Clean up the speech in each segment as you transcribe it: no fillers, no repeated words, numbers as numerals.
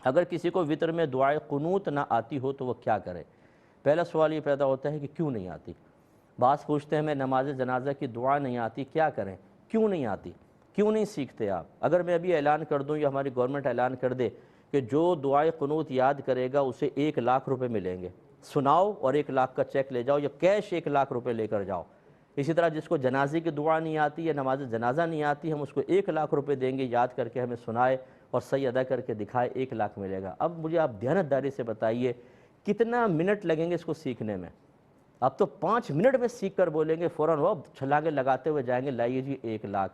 اگر کسی کو وطر میں دعائے قنوت نہ آتی ہو تو وہ کیا کرے؟ پہلا سوال یہ پیدا ہوتا ہے کہ کیوں نہیں آتی؟ بعض پوچھتے ہیں میں نماز جنازہ کی دعا نہیں آتی کیا کریں؟ کیوں نہیں آتی؟ کیوں نہیں سیکھتے آپ؟ اگر میں ابھی اعلان کر دوں یا ہماری گورنمنٹ اعلان کر دے کہ جو دعائے قنوت یاد کرے گا اسے 1,00,000 روپے ملیں گے، سناؤ اور 1,00,000 کا چیک لے جاؤ یا کیش 1,00,000 روپے لے کر جاؤ۔ اسی طرح جس کو جنازے کی دعا نہیں آتی یا نماز جنازہ نہیں آتی، ہم اس کو 1,00,000 روپے دیں گے، یاد کر کے ہمیں سنائے اور صحیح ادا کر کے دکھائے، 1,00,000 ملے گا۔ اب مجھے آپ دیانتداری سے بتائیے کتنا منٹ لگیں گے اس کو سیکھنے میں؟ اب تو 5 منٹ میں سیکھ کر بولیں گے، فوراً وہ چھلانگیں لگاتے ہوئے جائیں گے، لائیے جی 1,00,000۔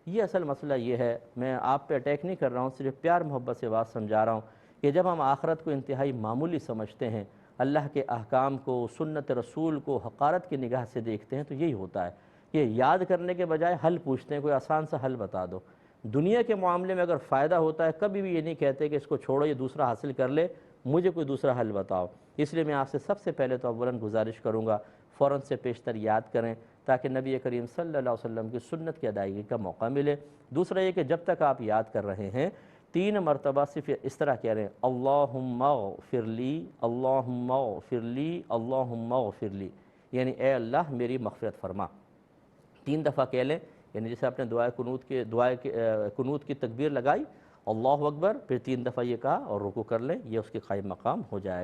یہ اصل مسئلہ یہ ہے، میں آپ پہ اٹیک نہیں کر رہا ہوں، صرف پیار محبت سے بات سمجھا رہا ہوں کہ جب ہم آخرت کو انتہائی معمولی سمجھتے ہیں، اللہ کے احکام کو، سنت رسول کو حقارت کی نگاہ سے دیکھتے ہیں، تو یہی ہوتا ہے کہ یاد کرنے کے بجائے حل پوچھتے ہیں، کوئی آسان سا حل بتا دو۔ دنیا کے معاملے میں اگر فائدہ ہوتا ہے کبھی بھی یہ نہیں کہتے کہ اس کو چھوڑو یہ دوسرا حاصل کر لے، مجھے کوئی دوسرا حل بتاؤ۔ اس لیے میں آپ سے سب سے پہلے تو اولاً گزارش کروں گا فوراً سے پیشتر یاد کریں تاکہ نبی کریم صلی اللہ علیہ وسلم کی سنت کی ادائیگی کا موقع ملے۔ دوسرا یہ کہ جب تک آپ یاد کر رہے ہیں 3 مرتبہ صرف اس طرح کہہ رہے ہیں اللہم اغفر لی، اللہم اغفر لی، اللہم اغفر لی، یعنی اے اللہ میری مغفرت فرما۔ 3 دفعہ کہہ لیں، یعنی جیسے آپ نے دعائے قنوت کی تکبیر لگائی اللہ اکبر، پھر 3 دفعہ یہ کہا اور رکوع کر لیں، یہ اس کے قائم مقام ہو جائے گا۔